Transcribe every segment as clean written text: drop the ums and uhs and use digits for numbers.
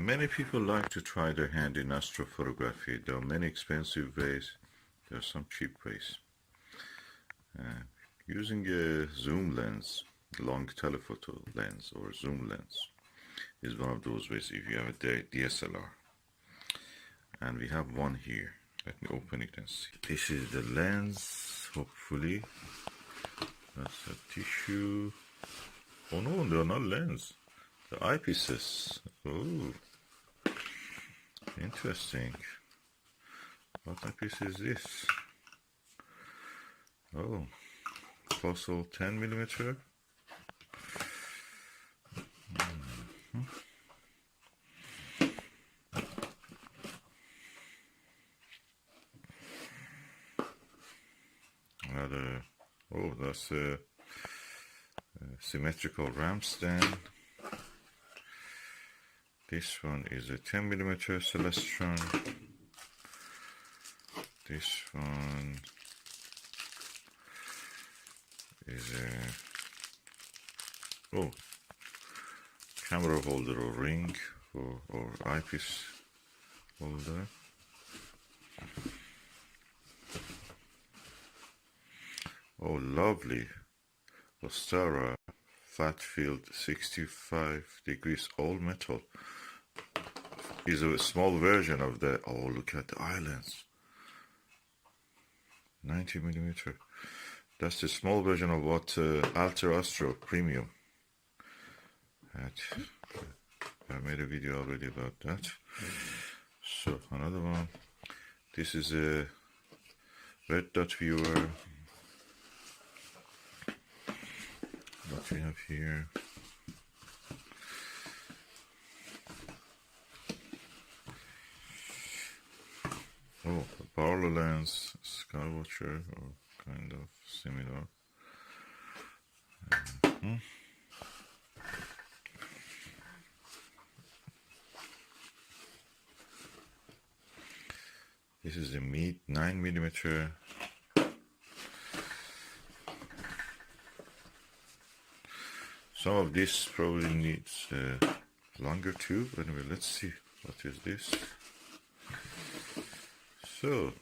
Many people like to try their hand in astrophotography. There are many expensive ways. There are some cheap ways. Using a zoom lens, long telephoto lens or zoom lens, is one of those ways if you have a DSLR. And we have one here. Let me open it and see. This is the lens, hopefully. That's a tissue. Oh no, they are not lens. The eyepieces. Oh, interesting. What eyepiece is this? Oh, fossil 10mm. Another. Oh, that's a symmetrical ramp stand. This one is a 10mm Celestron. This one is a camera holder or ring or eyepiece holder. Oh, lovely. Ostara Flatfield 65 degrees all metal. Is a small version of the. Oh, look at the islands. 90mm. That's the small version of what Altair Astro Premium had. I made a video already about that. So another one. This is a red dot viewer. What we have here. Oh, a parallel lens, Skywatcher, or kind of similar. This is the 9mm. Some of this probably needs a longer tube. Anyway, let's see. What is this? So,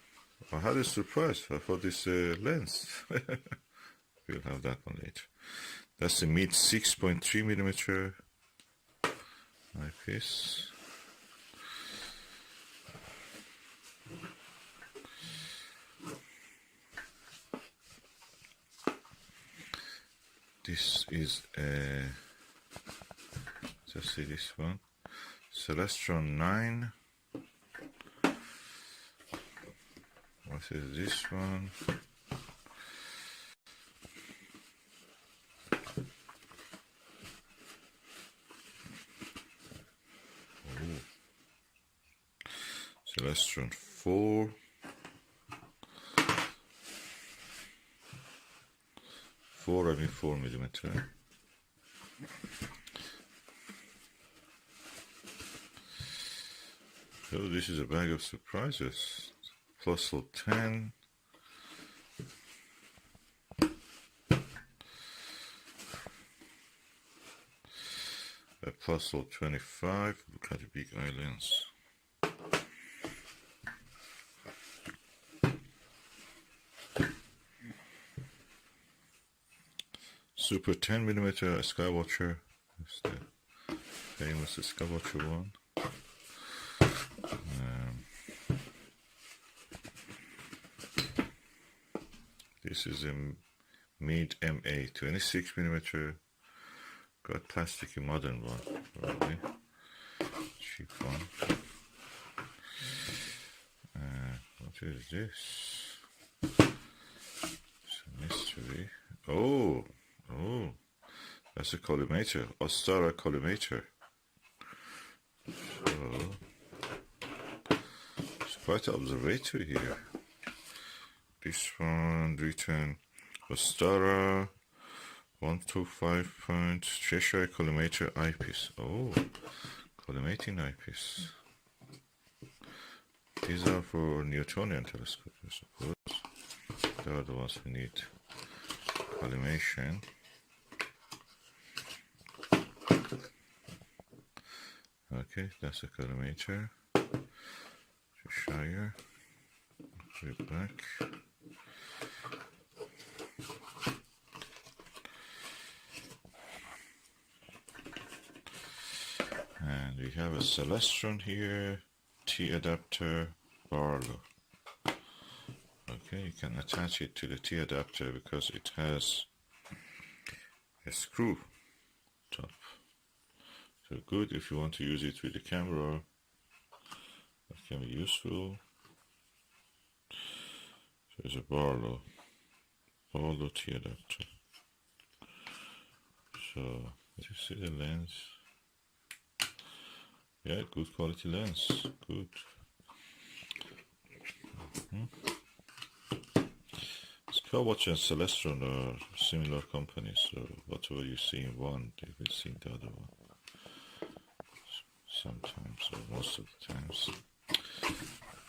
I had a surprise. I thought this lens. We'll have that one later. That's a 6.3mm eyepiece. This is a, just see this one, Celestron 9. What is this one? Oh. Celestron 4. I mean 4mm. So this is a bag of surprises. Fossil 10. A Fossil 25. Look at the big eye lens. Super 10mm Skywatcher. That's the famous Skywatcher one. This is a mid MA 26mm. Got plasticky modern one, probably cheap one. What is this? It's a mystery. Oh, that's a collimator, Ostara collimator. So it's quite an observatory here. This one written Ostara 125 point Cheshire collimator eyepiece. Oh, collimating eyepiece. These are for Newtonian telescopes, I suppose. They are the ones who need collimation. Okay, that's a collimator. Shire. Put it back. And we have a Celestron here, T adapter, Barlow. Okay, you can attach it to the T adapter because it has a screw top. So good if you want to use it with the camera. That can be useful. So there's a Barlow T adapter. So you see the lens. Yeah, good quality lens. Good. Skywatch and Celestron are similar companies, so whatever you see in one, you will see in the other one. Sometimes, or most of the times.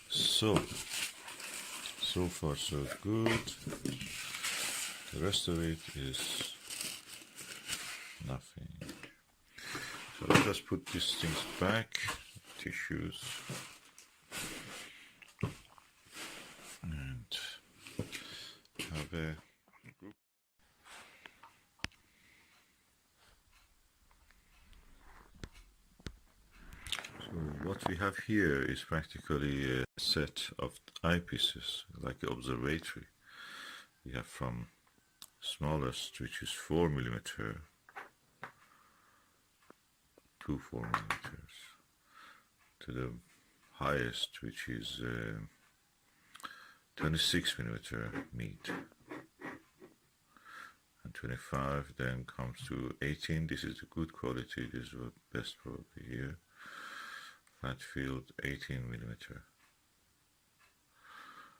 So far so good. The rest of it is nothing. So let us put these things back, tissues, and have a group. So what we have here is practically a set of eyepieces, like an observatory. We have from smallest, which is 4mm, to 4mm, to the highest, which is 26mm mid, and 25, then comes to 18. This is the good quality, this is the best probably here. Flatfield 18mm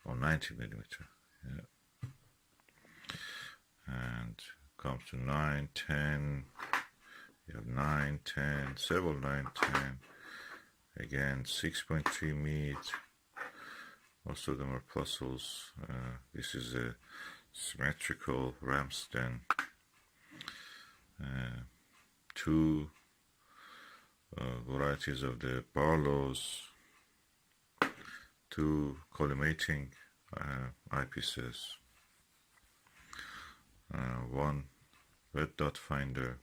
or 90mm, yeah. And comes to 9, 10. You have 9, 10, several 9, 10. Again, 6.3 mid. Most of them are puzzles. This is a symmetrical Ramsden. Two varieties of the Barlows. Two collimating eyepieces. One red dot finder.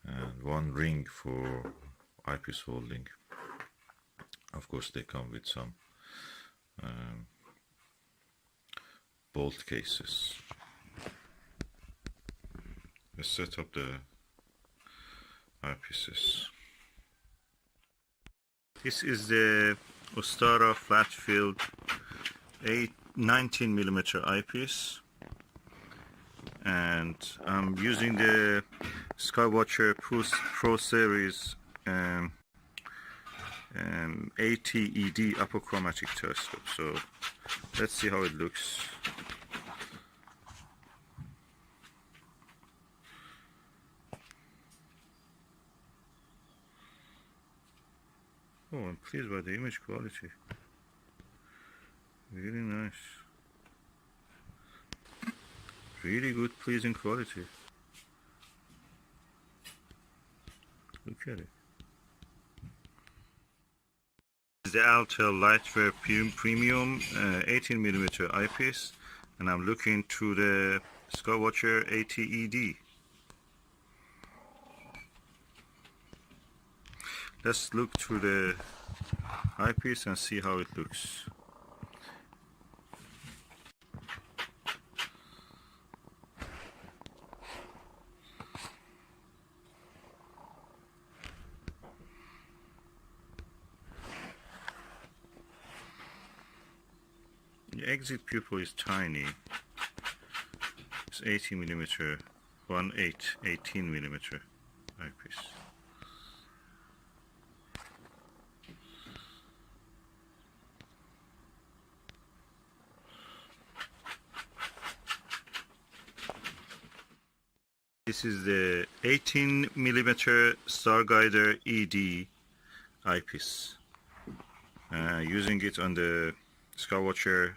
And one ring for eyepiece holding. Of course, they come with some bolt cases. Let's set up the eyepieces. This is the Ostara Flatfield 19mm eyepiece, and I'm using the Skywatcher Pro Series ATED apochromatic telescope. So let's see how it looks. Oh, I'm pleased by the image quality. Really nice. Really good, pleasing quality. Look at it. This is the Altair Lightwave Premium 18mm eyepiece, and I'm looking through the Skywatcher ATED. Let's look through the eyepiece and see how it looks. The exit pupil is tiny. It's 18mm, 18mm eyepiece. This is the 18mm Starguider ED eyepiece. Using it on the Skywatcher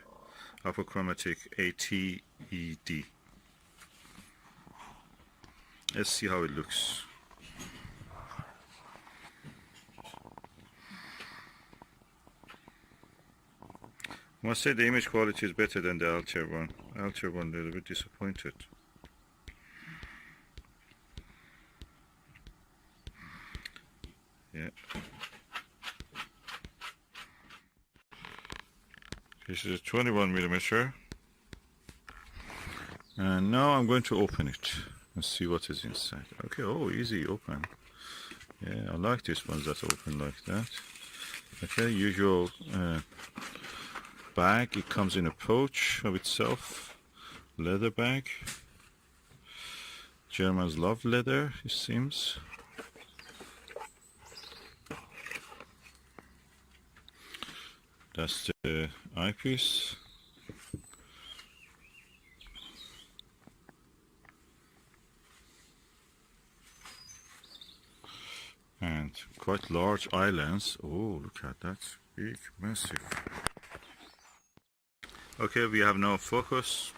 apochromatic ATED. Let's see how it looks. I must say the image quality is better than the Altair one. Altair one, a little bit disappointed. Yeah. This is a 21mm. And now I'm going to open it and see what is inside. Okay, oh, easy open. Yeah, I like these ones that open like that. Okay, usual bag. It comes in a pouch of itself. Leather bag. Germans love leather, it seems. That's the eyepiece. And quite large eye lens. Oh, look at that. Big, massive. Okay, we have now focus.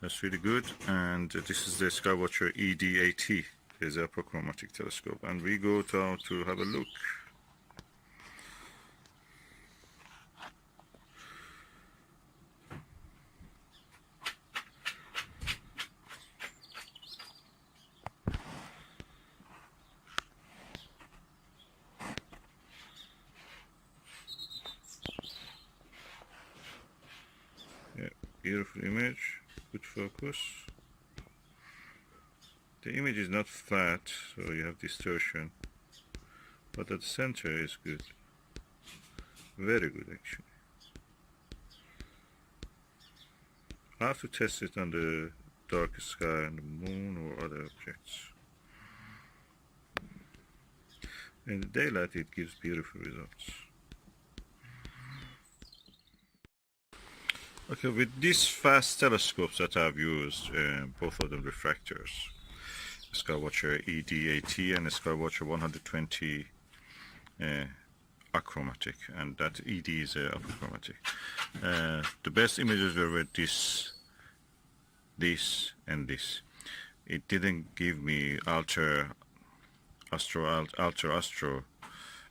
That's really good. And this is the Skywatcher ED-AT. Is a apochromatic telescope. And we go down to have a look. Yeah, beautiful image, good focus. The image is not flat, so you have distortion, but at the center is good. Very good, actually. I have to test it on the dark sky and the moon or other objects. In the daylight, it gives beautiful results. Okay, with these fast telescopes that I've used, both of them refractors, Skywatcher ED-AT and Skywatcher 120 achromatic, and that ED is apochromatic. The best images were with this, and this. It didn't give me Altair Astro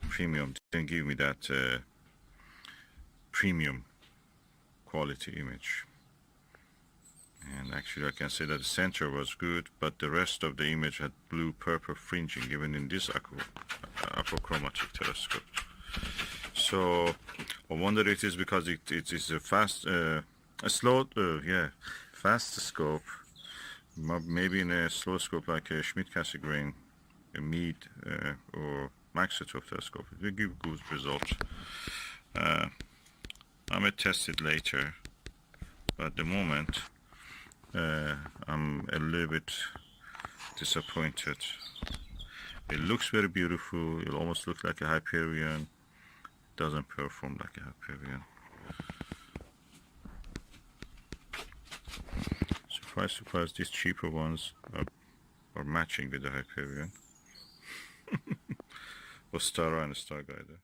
Premium. Didn't give me that premium quality image. And actually I can say that the center was good, but the rest of the image had blue purple fringing even in this apochromatic telescope. So I wonder if it is because it is a fast scope. Maybe in a slow scope like a Schmidt-Cassegrain, a Meade or Maxitov telescope, it will give good results. I may test it later, but at the moment I'm a little bit disappointed. It looks very beautiful. It almost looks like a Hyperion. It doesn't perform like a Hyperion. Surprise, surprise, these cheaper ones are matching with the Hyperion. Ostara and Starguider.